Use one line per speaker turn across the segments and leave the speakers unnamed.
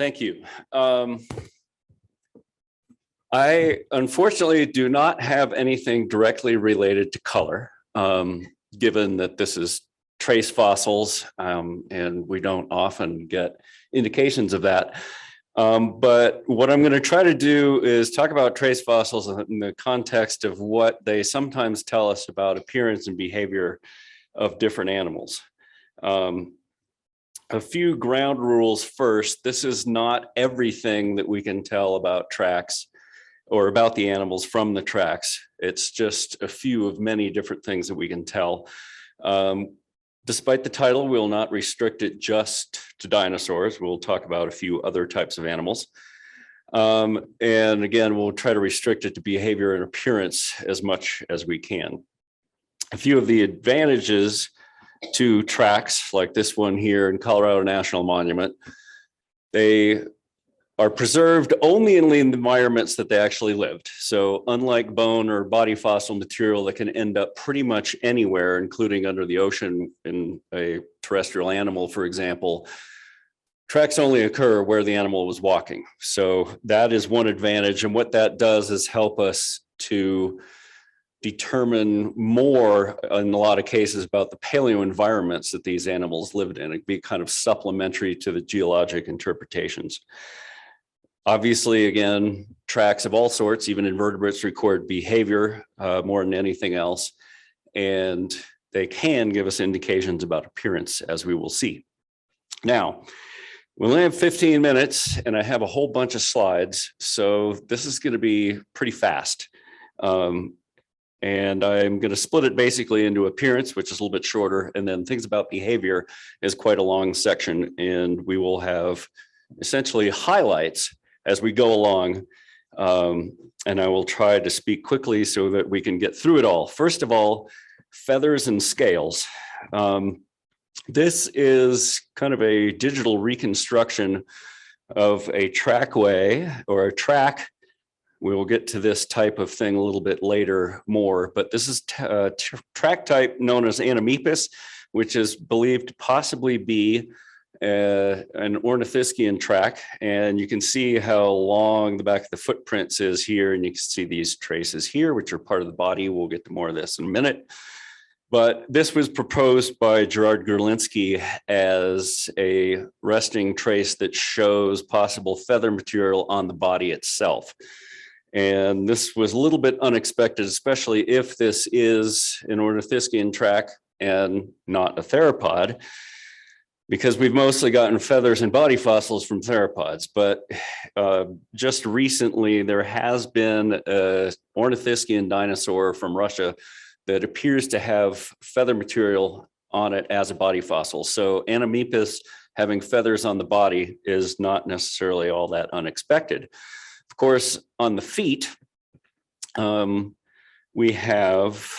Thank you. I unfortunately do not have anything directly related to color, given that this is trace fossils, and we don't often get indications of that. But what I'm going to try to do is talk about trace fossils in the context of what they sometimes tell us about appearance and behavior of different animals. A few ground rules first. This is not everything that we can tell about tracks or about the animals from the tracks. It's just a few of many different things that we can tell. Despite the title, we'll not restrict it just to dinosaurs. We'll talk about a few other types of animals. And again, we'll try to restrict it to behavior and appearance as much as we can. A few of the advantages to tracks like this one here in Colorado National Monument, they are preserved only in the environments that they actually lived. So unlike bone or body fossil material that can end up pretty much anywhere, including under the ocean in a terrestrial animal, for example, tracks only occur where the animal was walking. So that is one advantage. And what that does is help us to determine more in a lot of cases about the paleo environments that these animals lived in. It'd be kind of supplementary to the geologic interpretations. Obviously, again, tracks of all sorts, even invertebrates, record behavior more than anything else. And they can give us indications about appearance, as we will see. Now, we only have 15 minutes and I have a whole bunch of slides. So this is going to be pretty fast. And I'm going to split it basically into appearance, which is a little bit shorter, and then things about behavior is quite a long section. And we will have essentially highlights as we go along. And I will try to speak quickly so that we can get through it all. First of all, feathers and scales. This is kind of a digital reconstruction of a trackway or a track. We will get to this type of thing a little bit later more, but this is track type known as Anomepus, which is believed to possibly be an ornithischian track. And you can see how long the back of the footprints is here. And you can see these traces here, which are part of the body. We'll get to more of this in a minute. But this was proposed by Gerard Gerlinski as a resting trace that shows possible feather material on the body itself. And this was a little bit unexpected, especially if this is an ornithischian track and not a theropod, because we've mostly gotten feathers and body fossils from theropods. But just recently, there has been an ornithischian dinosaur from Russia that appears to have feather material on it as a body fossil. So Anomepus having feathers on the body is not necessarily all that unexpected. Of course, on the feet, we have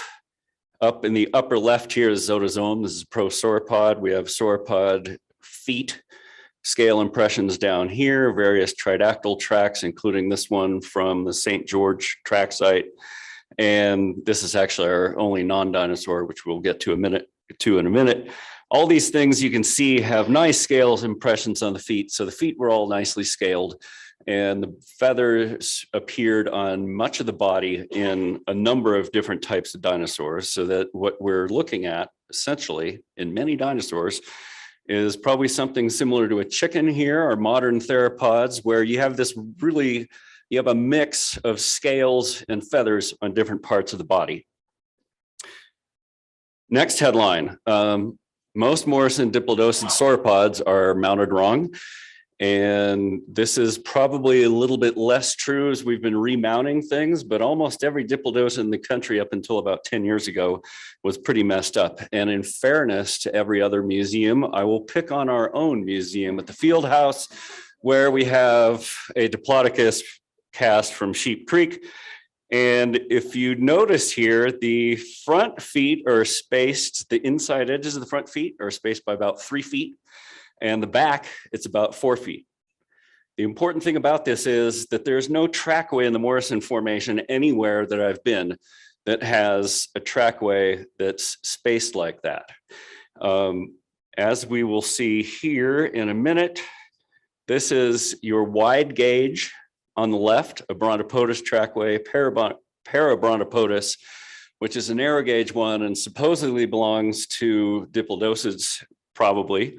up in the upper left here is Zotosome. This is prosauropod. We have sauropod feet, scale impressions down here, various tridactyl tracks, including this one from the St. George track site. And this is actually our only non-dinosaur, which we'll get to in a minute. All these things you can see have nice scales impressions on the feet. So the feet were all nicely scaled. And the feathers appeared on much of the body in a number of different types of dinosaurs, so that what we're looking at essentially in many dinosaurs is probably something similar to a chicken here or modern theropods, where you have this you have a mix of scales and feathers on different parts of the body. Next headline, most Morrison diplodocid sauropods are mounted wrong. And this is probably a little bit less true as we've been remounting things, but almost every diplodocid in the country up until about 10 years ago was pretty messed up. And in fairness to every other museum, I will pick on our own museum at the Field House, where we have a Diplodocus cast from Sheep Creek. And if you notice here, the front feet are spaced, the inside edges of the front feet are spaced by about 3 feet. And the back, it's about 4 feet. The important thing about this is that there's no trackway in the Morrison Formation anywhere that I've been that has a trackway that's spaced like that. As we will see here in a minute, This is your wide gauge on the left, a Brontopodes trackway, Parabrontopodes, which is a narrow gauge one and supposedly belongs to Diplodocids, probably.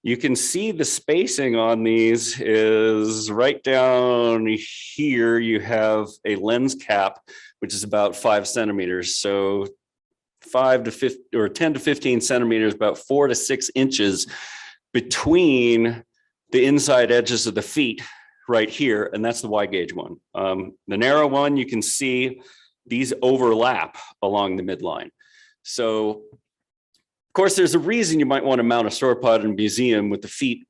You can see the spacing on these is right down here. You have a lens cap, which is about 5 centimeters. So 5 to 15 or 10 to 15 centimeters, about 4 to 6 inches between the inside edges of the feet right here. And that's the wide gauge one. The narrow one, you can see these overlap along the midline. So of course, there's a reason you might want to mount a sauropod in a museum with the feet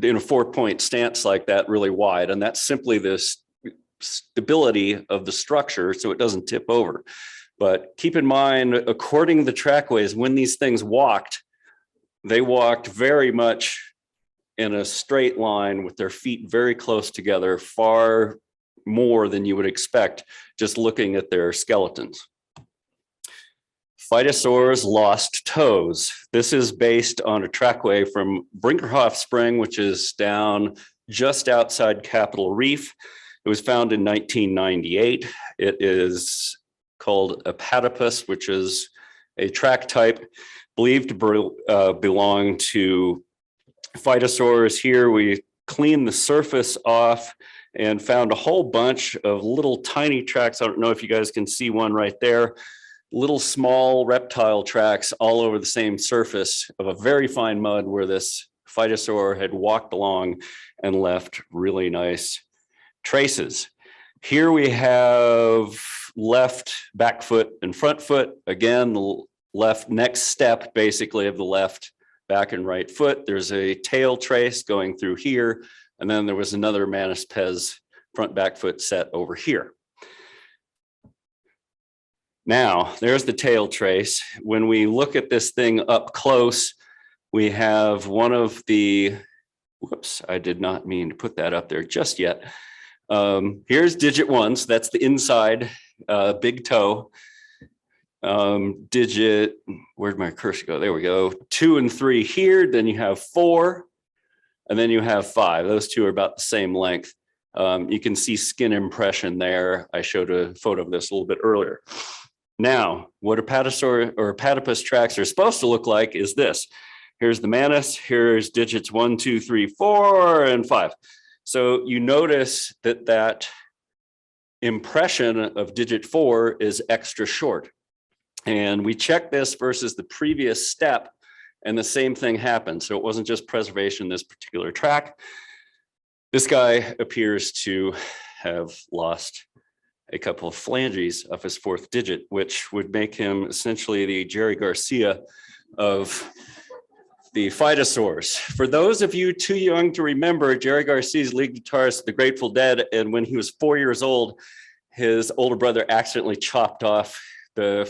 in a 4-point stance like that, really wide. And that's simply this stability of the structure so it doesn't tip over. But keep in mind, according to the trackways, when these things walked, they walked very much in a straight line with their feet very close together, far more than you would expect just looking at their skeletons. Phytosaurs lost toes. This is based on a trackway from Brinkerhoff Spring, which is down just outside Capitol Reef. It was found in 1998. It is called a platypus, which is a track type believed to belong to Phytosaurs. Here we cleaned the surface off and found a whole bunch of little tiny tracks. I don't know if you guys can see one right there. Little small reptile tracks all over the same surface of a very fine mud where this Phytosaur had walked along and left really nice traces. Here we have left back foot and front foot. Again, the left next step basically of the left back and right foot. There's a tail trace going through here. And then there was another Manus pes front back foot set over here. Now, there's the tail trace. When we look at this thing up close, we have one of the, whoops, I did not mean to put that up there just yet. Here's digit 1, so that's the inside big toe. Digit, where'd my cursor go? There we go. 2 and 3 here, then you have 4, and then you have 5. Those two are about the same length. You can see skin impression there. I showed a photo of this a little bit earlier. Now, what a Phytosaur or platypus tracks are supposed to look like is this. Here's the Manus, here's digits 1, 2, 3, 4, and 5. So you notice that that impression of digit 4 is extra short. And we checked this versus the previous step, and the same thing happened. So it wasn't just preservation in this particular track. This guy appears to have lost a couple of phalanges of his 4th digit, which would make him essentially the Jerry Garcia of the Phytosaurs. For those of you too young to remember, Jerry Garcia's lead guitarist, the Grateful Dead, and when he was 4 years old, his older brother accidentally chopped off the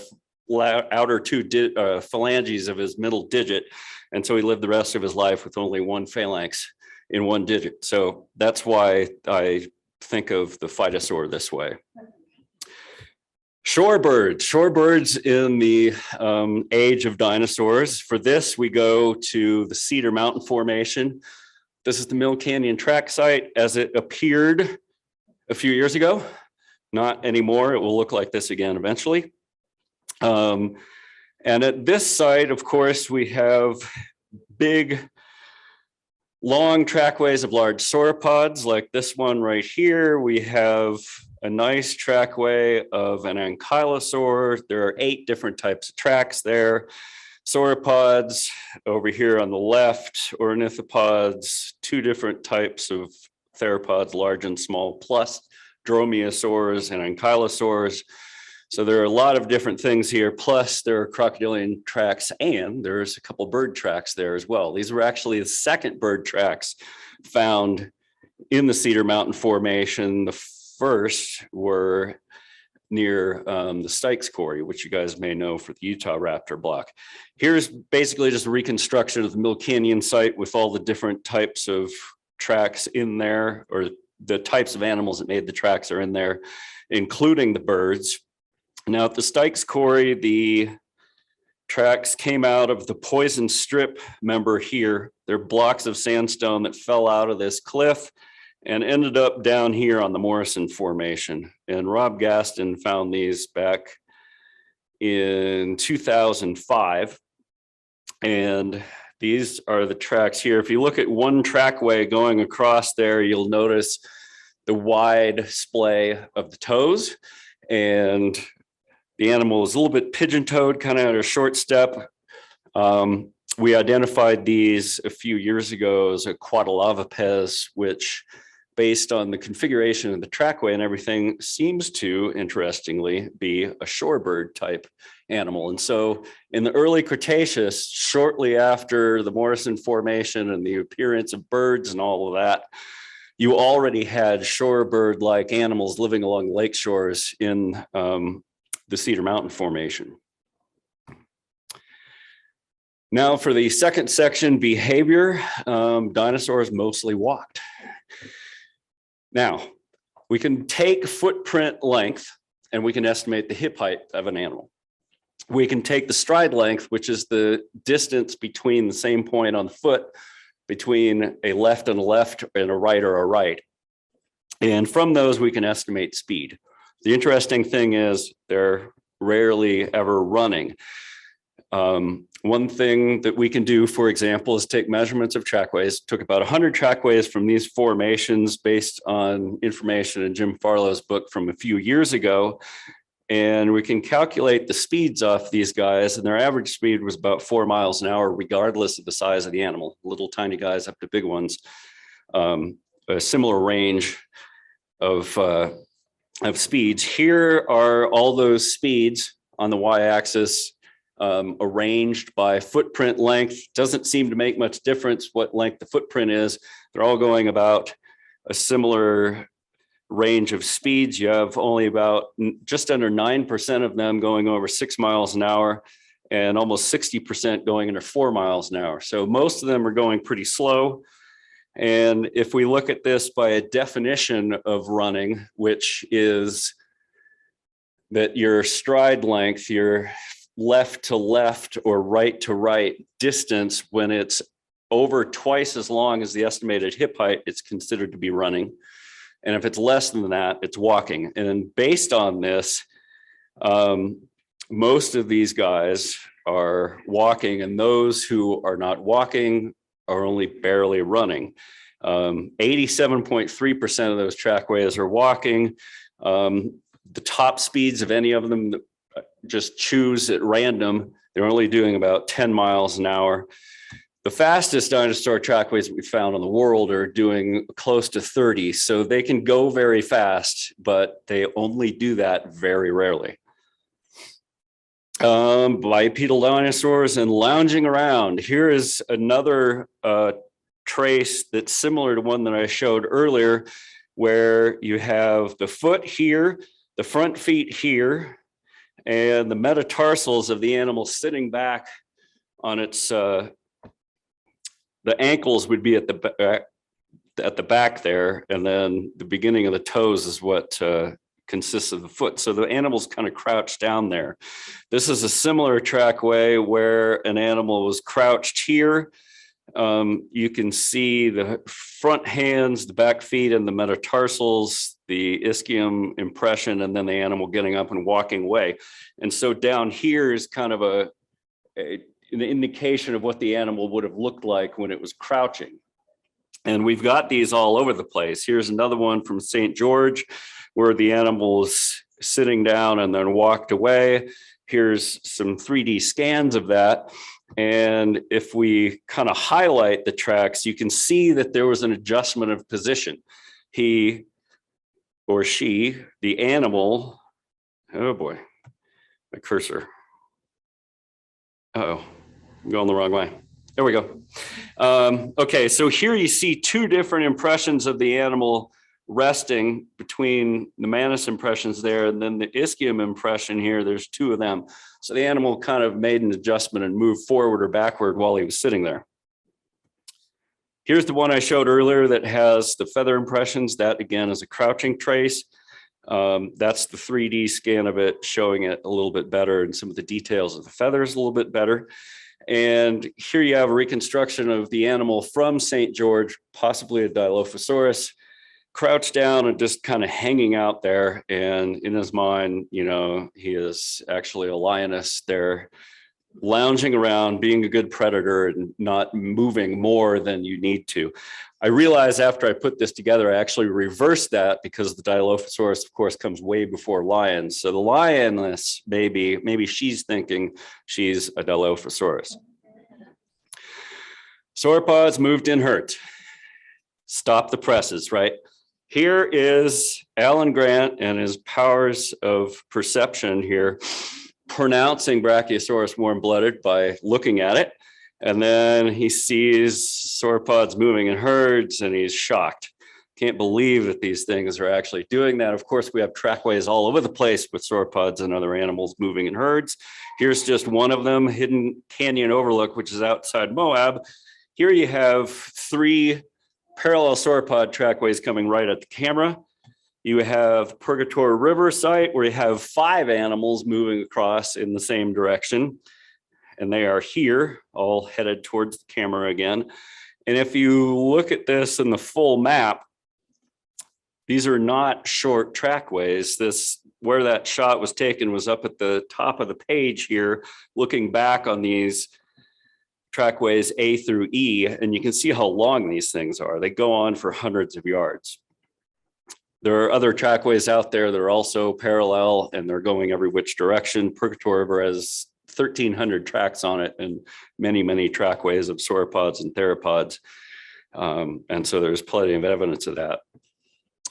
outer 2 phalanges of his middle digit. And so he lived the rest of his life with only 1 phalanx in 1 digit. So that's why I think of the Phytosaur this way. Shorebirds. Shorebirds in the age of dinosaurs. For this, we go to the Cedar Mountain Formation. This is the Mill Canyon track site as it appeared a few years ago. Not anymore. It will look like this again eventually. And at this site, of course, we have big, long trackways of large sauropods like this one right here. We have a nice trackway of an ankylosaur. There are 8 different types of tracks there. Sauropods over here on the left, ornithopods, 2 different types of theropods, large and small, plus dromaeosaurs and ankylosaurs. So there are a lot of different things here, plus there are crocodilian tracks, and there's a couple bird tracks there as well. These were actually the 2nd bird tracks found in the Cedar Mountain Formation. The first were near the Styx Quarry, which you guys may know for the Utah Raptor block. Here's basically just a reconstruction of the Mill Canyon site with all the different types of tracks in there, or the types of animals that made the tracks are in there, including the birds. Now at the Styx Quarry, the tracks came out of the poison strip member here. They're blocks of sandstone that fell out of this cliff and ended up down here on the Morrison Formation. And Rob Gaston found these back in 2005. And these are the tracks here. If you look at one trackway going across there, you'll notice the wide splay of the toes. And the animal is a little bit pigeon-toed, kind of at a short step. We identified these a few years ago as a quadrilavipes, which, based on the configuration of the trackway and everything, seems to, interestingly, be a shorebird type animal. And so in the early Cretaceous, shortly after the Morrison Formation and the appearance of birds and all of that, you already had shorebird-like animals living along lake shores in the Cedar Mountain Formation. Now for the second section, behavior, dinosaurs mostly walked. Now, we can take footprint length and we can estimate the hip height of an animal. We can take the stride length, which is the distance between the same point on the foot, between a left and a right or a right. And from those, we can estimate speed. The interesting thing is they're rarely ever running. One thing that we can do, for example, is take measurements of trackways. Took about 100 trackways from these formations based on information in Jim Farlow's book from a few years ago. And we can calculate the speeds off these guys, and their average speed was about 4 miles an hour, regardless of the size of the animal, little tiny guys up to big ones. A similar range of speeds. Here are all those speeds on the y-axis, arranged by footprint length. Doesn't seem to make much difference what length the footprint is. They're all going about a similar range of speeds. You have only about just under 9% of them going over 6 miles an hour and almost 60% going under 4 miles an hour. So most of them are going pretty slow. And if we look at this by a definition of running, which is that your stride length, your left to left or right to right distance, when it's over twice as long as the estimated hip height, it's considered to be running. And if it's less than that, it's walking. And based on this, most of these guys are walking, and those who are not walking are only barely running. 87.3% of those trackways are walking. The top speeds of any of them, just choose at random, they're only doing about 10 miles an hour. The fastest dinosaur trackways that we found in the world are doing close to 30. So they can go very fast, but they only do that very rarely. Bipedal dinosaurs and lounging around. Here is another trace that's similar to one that I showed earlier, where you have the foot here, the front feet here, and the metatarsals of the animal sitting back on its, the ankles would be at the back there, and then the beginning of the toes is what consists of the foot. So the animal's kind of crouched down there. This is a similar trackway where an animal was crouched here. You can see the front hands, the back feet, and the metatarsals, the ischium impression, and then the animal getting up and walking away. And so down here is kind of an indication of what the animal would have looked like when it was crouching. And we've got these all over the place. Here's another one from St. George, where the animal is sitting down and then walked away. Here's some 3D scans of that. And if we kind of highlight the tracks, you can see that there was an adjustment of position. He or she, the animal, oh boy, my cursor. Uh-oh, I'm going the wrong way. There we go. Okay, so here you see two different impressions of the animal resting between the manus impressions there and then the ischium impression here. There's two of them. So the animal kind of made an adjustment and moved forward or backward while he was sitting there. Here's the one I showed earlier that has the feather impressions. That again is a crouching trace. That's the 3D scan of it, showing it a little bit better and some of the details of the feathers a little bit better. And here you have a reconstruction of the animal from St. George, possibly a Dilophosaurus, crouched down and just kind of hanging out there. And in his mind, you know, he is actually a lioness there, lounging around, being a good predator and not moving more than you need to. I realized after I put this together, I actually reversed that because the Dilophosaurus, of course, comes way before lions. So the lioness, maybe she's thinking she's a Dilophosaurus. Sauropods moved in herds. Stop the presses, right? Here is Alan Grant and his powers of perception here, pronouncing Brachiosaurus warm-blooded by looking at it. And then he sees sauropods moving in herds and he's shocked. Can't believe that these things are actually doing that. Of course, we have trackways all over the place with sauropods and other animals moving in herds. Here's just one of them, Hidden Canyon Overlook, which is outside Moab. Here you have 3 parallel sauropod trackways coming right at the camera. You have Purgatory River site where you have 5 animals moving across in the same direction. And they are here, all headed towards the camera again. And if you look at this in the full map, these are not short trackways. Where that shot was taken was up at the top of the page here, looking back on these trackways A through E, and you can see how long these things are. They go on for hundreds of yards. There are other trackways out there that are also parallel and they're going every which direction. Purgatory River has 1,300 tracks on it and many, many trackways of sauropods and theropods. And so there's plenty of evidence of that.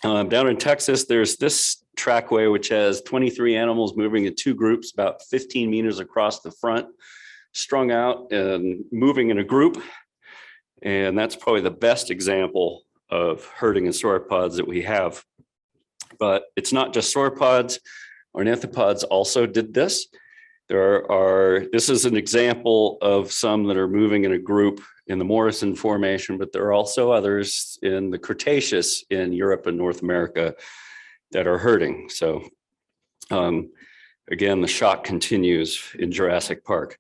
Down in Texas, there's this trackway, which has 23 animals moving in 2 groups, about 15 meters across the front, strung out and moving in a group. And that's probably the best example of herding in sauropods that we have. But it's not just sauropods. Ornithopods also did this. This is an example of some that are moving in a group in the Morrison Formation, but there are also others in the Cretaceous in Europe and North America that are herding. So again, the shock continues in Jurassic Park.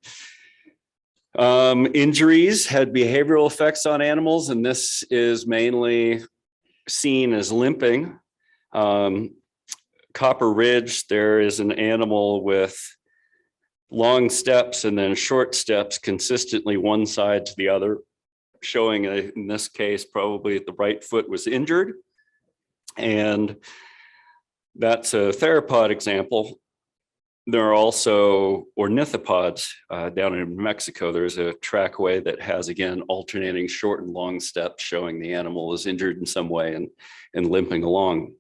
Injuries had behavioral effects on animals, and this is mainly seen as limping. Copper Ridge, there is an animal with long steps and then short steps consistently one side to the other, showing in this case, probably the right foot was injured. And that's a theropod example. There are also ornithopods down in Mexico. There's a trackway that has, again, alternating short and long steps, showing the animal is injured in some way and limping along.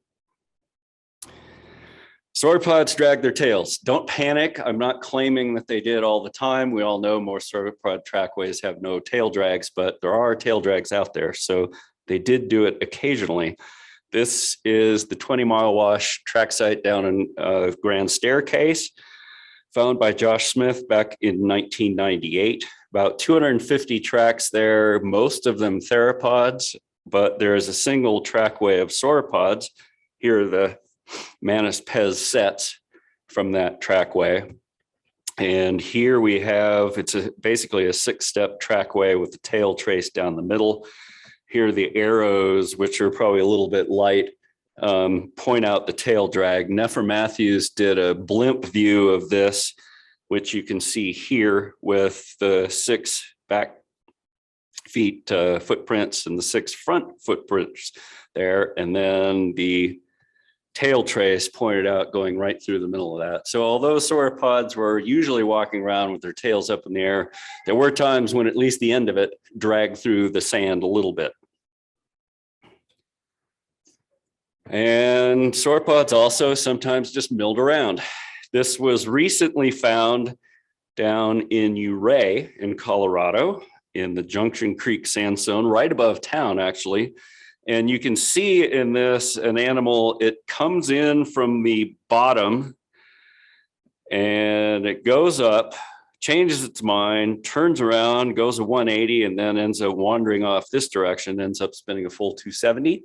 Sauropods drag their tails. Don't panic. I'm not claiming that they did all the time. We all know most sauropod trackways have no tail drags, but there are tail drags out there. So they did do it occasionally. This is the 20 Mile Wash track site down in Grand Staircase, found by Josh Smith back in 1998. About 250 tracks there, most of them theropods, but there is a single trackway of sauropods. Here are the Manus Pez sets from that trackway. And here we have, basically a 6-step trackway with the tail traced down the middle. Here are the arrows, which are probably a little bit light, point out the tail drag. Nefer Matthews did a blimp view of this, which you can see here with the 6 back feet footprints and the 6 front footprints there. And then the tail trace pointed out going right through the middle of that. So although sauropods were usually walking around with their tails up in the air, there were times when at least the end of it dragged through the sand a little bit. And sauropods also sometimes just milled around. This was recently found down in Ouray in Colorado in the Junction Creek sandstone, right above town actually. And you can see in this an animal, it comes in from the bottom and it goes up, changes its mind, turns around, goes a 180, and then ends up wandering off this direction, ends up spinning a full 270.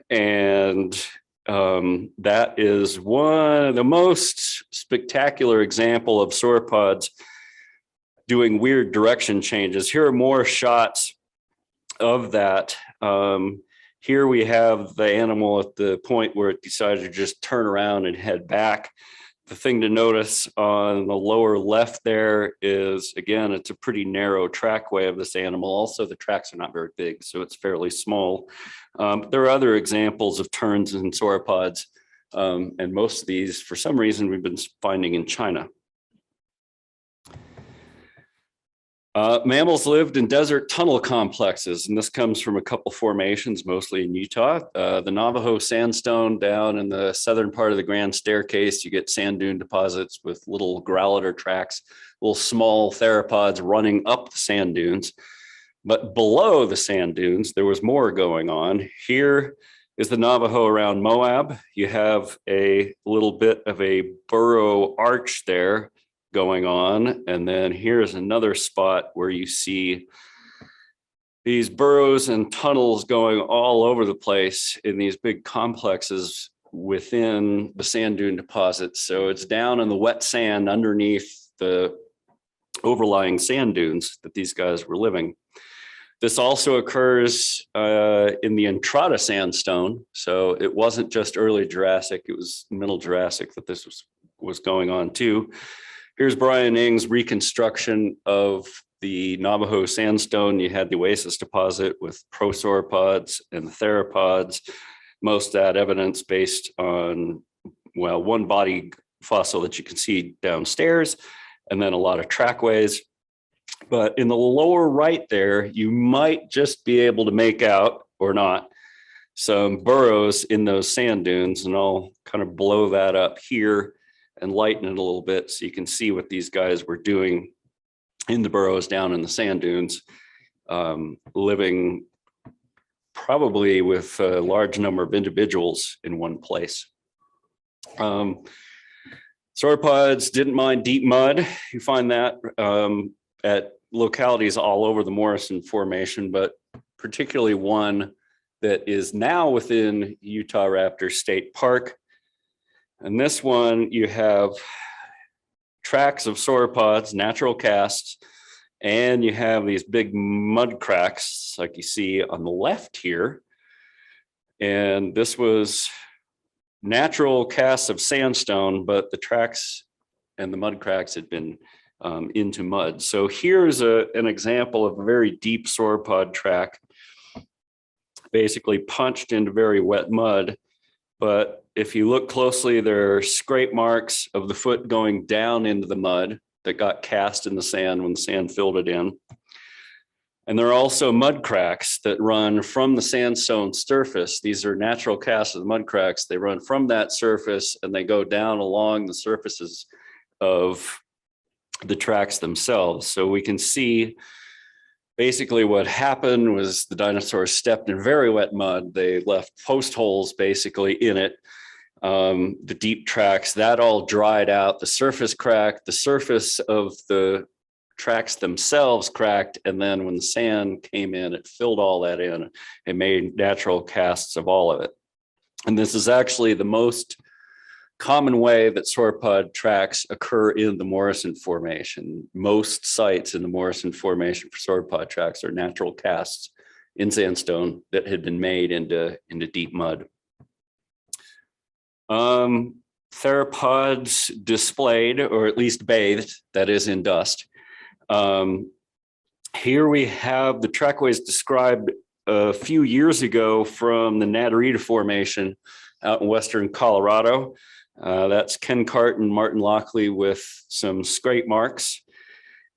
And That is one of the most spectacular example of sauropods doing weird direction changes. Here are more shots of that. Here we have the animal at the point where it decided to just turn around and head back. The thing to notice on the lower left there is, again, it's a pretty narrow trackway of this animal. Also, the tracks are not very big, so it's fairly small. There are other examples of turns in sauropods, and most of these, for some reason, we've been finding in China. Mammals lived in desert tunnel complexes, and this comes from a couple formations, mostly in Utah. The Navajo sandstone down in the southern part of the Grand Staircase, you get sand dune deposits with little growliter tracks, little small theropods running up the sand dunes. But below the sand dunes, there was more going on. Here is the Navajo around Moab. You have a little bit of a burrow arch there going on. And then here's another spot where you see these burrows and tunnels going all over the place in these big complexes within the sand dune deposits. So it's down in the wet sand underneath the overlying sand dunes that these guys were living. This also occurs in the Entrada sandstone. So it wasn't just early Jurassic, it was middle Jurassic that this was going on too. Here's Brian Ng's reconstruction of the Navajo sandstone. You had the Oasis deposit with prosauropods and the theropods. Most of that evidence based on, well, one body fossil that you can see downstairs, and then a lot of trackways. But in the lower right there, you might just be able to make out, or not, some burrows in those sand dunes. And I'll kind of blow that up here and lighten it a little bit so you can see what these guys were doing in the burrows down in the sand dunes, living probably with a large number of individuals in one place. Sauropods didn't mind deep mud. You find that at localities all over the Morrison Formation, but particularly one that is now within Utah Raptor State Park. And this one, you have tracks of sauropods, natural casts, and you have these big mud cracks like you see on the left here. And this was natural casts of sandstone, but the tracks and the mud cracks had been into mud. So here's an example of a very deep sauropod track, basically punched into very wet mud. But if you look closely, there are scrape marks of the foot going down into the mud that got cast in the sand when the sand filled it in. And there are also mud cracks that run from the sandstone surface. These are natural casts of the mud cracks. They run from that surface and they go down along the surfaces of the tracks themselves. So we can see basically what happened was the dinosaurs stepped in very wet mud. They left post holes basically in it. The deep tracks, that all dried out. The surface cracked, the surface of the tracks themselves cracked. And then when the sand came in, it filled all that in and made natural casts of all of it. And this is actually the most common way that sauropod tracks occur in the Morrison Formation. Most sites in the Morrison Formation for sauropod tracks are natural casts in sandstone that had been made into deep mud. Theropods displayed, or at least bathed, that is in dust. Here we have the trackways described a few years ago from the Natarita Formation out in western Colorado. That's Ken Cart and Martin Lockley with some scrape marks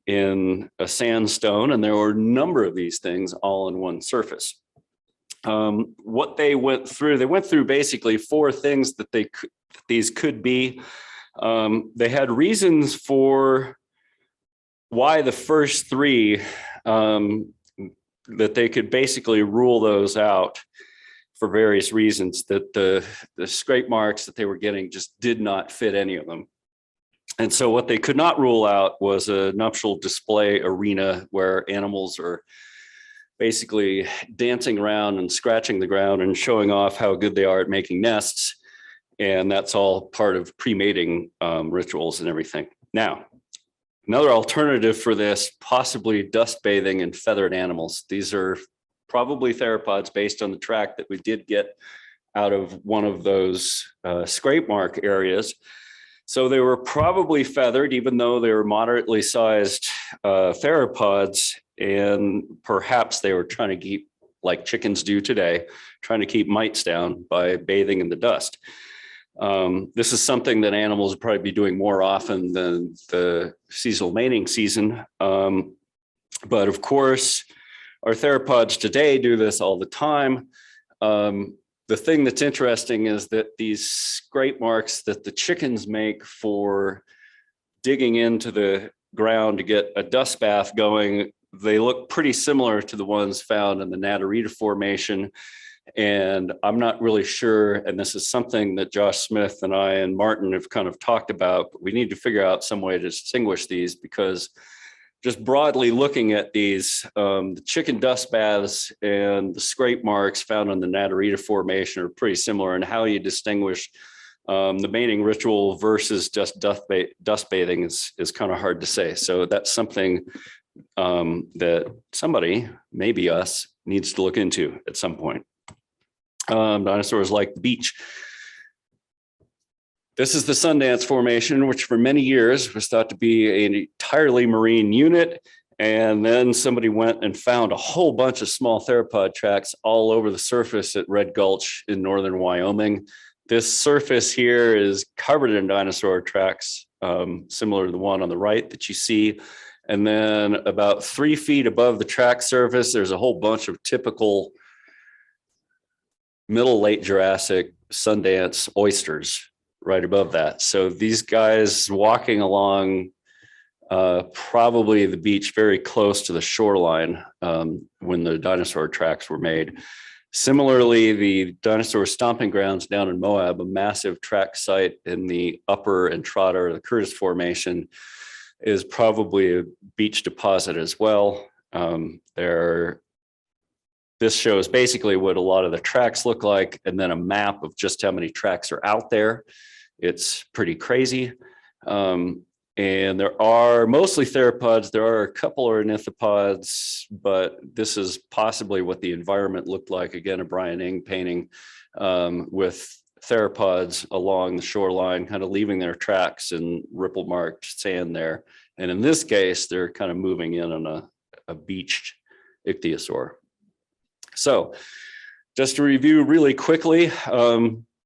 in a sandstone, and there were a number of these things all in one surface. What they went through basically four things that these could be. They had reasons for why the first three, that they could basically rule those out for various reasons, that the scrape marks that they were getting just did not fit any of them. And so what they could not rule out was a nuptial display arena where animals are basically dancing around and scratching the ground and showing off how good they are at making nests. And that's all part of pre-mating rituals and everything. Now, another alternative for this, possibly dust bathing and feathered animals. These are probably theropods based on the track that we did get out of one of those scrape mark areas. So they were probably feathered, even though they were moderately sized theropods, and perhaps they were trying to keep, like chickens do today, trying to keep mites down by bathing in the dust. This is something that animals would probably be doing more often than the seasonal mating season. But of course, our theropods today do this all the time. The thing that's interesting is that these scrape marks that the chickens make for digging into the ground to get a dust bath going, they look pretty similar to the ones found in the Natarita Formation. And I'm not really sure, and this is something that Josh Smith and I and Martin have kind of talked about, but we need to figure out some way to distinguish these, because just broadly looking at these, the chicken dust baths and the scrape marks found on the Natarita Formation are pretty similar, and how you distinguish the mating ritual versus just dust bathing is kind of hard to say. So that's something that somebody, maybe us, needs to look into at some point. Dinosaurs like the beach. This is the Sundance Formation, which for many years was thought to be an entirely marine unit. And then somebody went and found a whole bunch of small theropod tracks all over the surface at Red Gulch in northern Wyoming. This surface here is covered in dinosaur tracks, similar to the one on the right that you see. And then about 3 feet above the track surface, there's a whole bunch of typical middle late Jurassic Sundance oysters right above that. So these guys walking along probably the beach very close to the shoreline when the dinosaur tracks were made. Similarly, the dinosaur stomping grounds down in Moab, a massive track site in the upper entrada, the Curtis Formation, is probably a beach deposit as well. This shows basically what a lot of the tracks look like, and then a map of just how many tracks are out there. It's pretty crazy. And there are mostly theropods. There are a couple ornithopods, but this is possibly what the environment looked like. Again, a Brian Ing painting with theropods along the shoreline, kind of leaving their tracks in ripple marked sand there. And in this case, they're kind of moving in on a beached ichthyosaur. So just to review really quickly,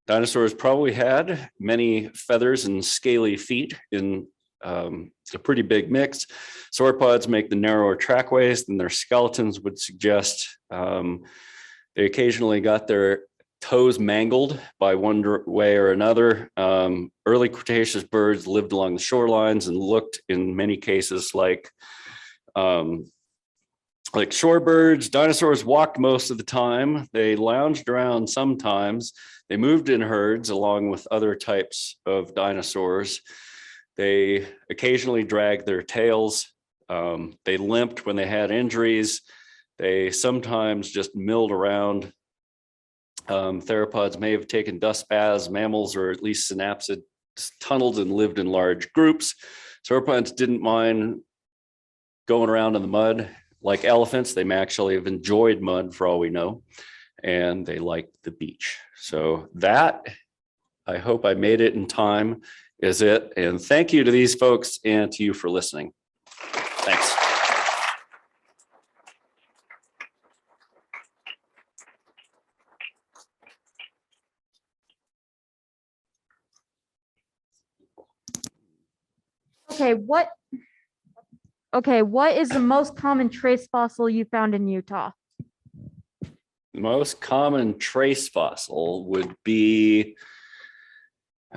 dinosaurs probably had many feathers and scaly feet in a pretty big mix. Sauropods make the narrower trackways than their skeletons would suggest. They occasionally got their toes mangled by one way or another. Early Cretaceous birds lived along the shorelines and looked in many cases like shorebirds. Dinosaurs walked most of the time. They lounged around sometimes. They moved in herds along with other types of dinosaurs. They occasionally dragged their tails. They limped when they had injuries. They sometimes just milled around. Theropods may have taken dust baths. Mammals, or at least synapsid, tunneled and lived in large groups. Sauropods didn't mind going around in the mud like elephants. They may actually have enjoyed mud for all we know, and they liked the beach. So that, I hope I made it in time, is it. And thank you to these folks and to you for listening. Thanks.
Okay, what is the most common trace fossil you found in Utah?
The most common trace fossil would be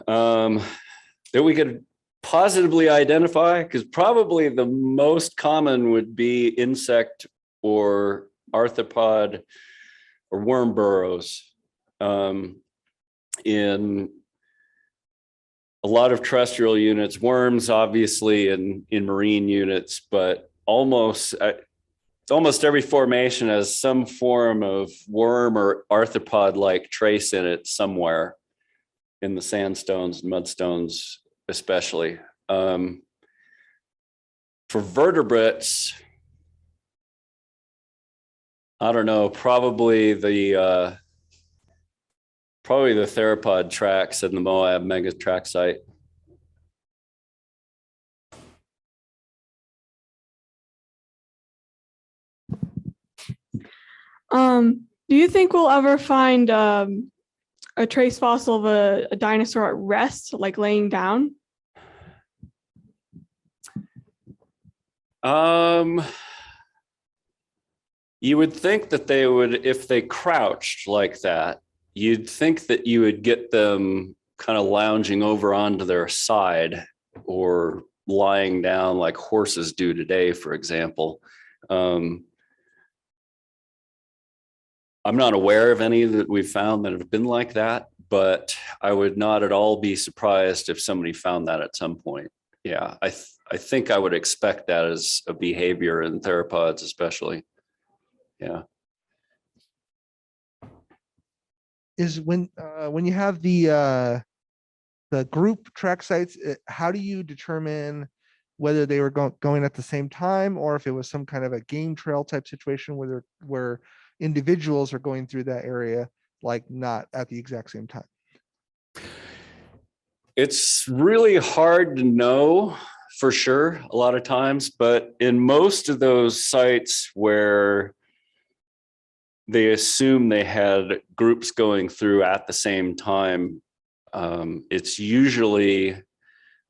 that we could positively identify, because probably the most common would be insect or arthropod or worm burrows. In a lot of terrestrial units, worms obviously in marine units, but almost almost every formation has some form of worm or arthropod-like trace in it somewhere in the sandstones, mudstones, especially. For vertebrates, I don't know, probably the theropod tracks in the Moab megatraxite.
Do you think we'll ever find a trace fossil of a dinosaur at rest, like laying down?
You would think that they would, if they crouched like that, you'd think that you would get them kind of lounging over onto their side or lying down like horses do today, for example. I'm not aware of any that we've found that have been like that, but I would not at all be surprised if somebody found that at some point. Yeah, I think I would expect that as a behavior in theropods, especially. Yeah.
Is when you have the group track sites, how do you determine whether they were going at the same time, or if it was some kind of a game trail type situation where individuals are going through that area, like not at the exact same time?
It's really hard to know for sure a lot of times, but in most of those sites where they assume they had groups going through at the same time, it's usually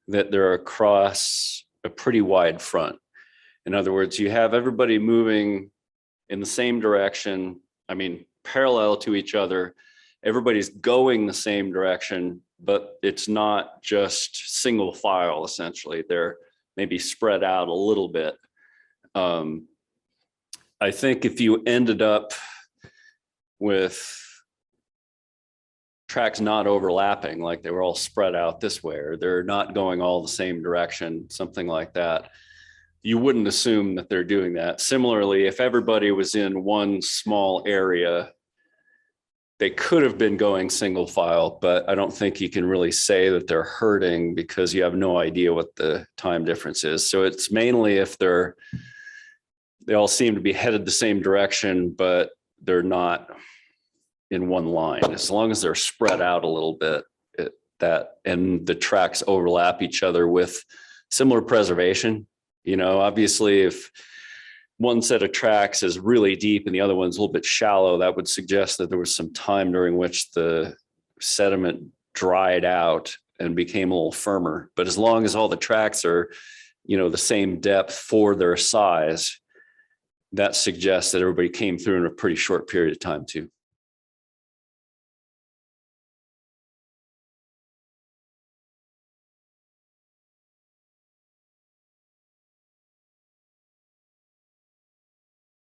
that they're across a pretty wide front. In other words, you have everybody moving in the same direction, I mean, parallel to each other. Everybody's going the same direction, but it's not just single file, essentially. They're maybe spread out a little bit. I think if you ended up with tracks not overlapping, like they were all spread out this way, or they're not going all the same direction, something like that, you wouldn't assume that they're doing that. Similarly, if everybody was in one small area, they could have been going single file, but I don't think you can really say that they're herding because you have no idea what the time difference is. So it's mainly if they all seem to be headed the same direction, but they're not in one line. As long as they're spread out a little bit, and the tracks overlap each other with similar preservation. You know, obviously if one set of tracks is really deep and the other one's a little bit shallow, that would suggest that there was some time during which the sediment dried out and became a little firmer. But as long as all the tracks are, you know, the same depth for their size, that suggests that everybody came through in a pretty short period of time too.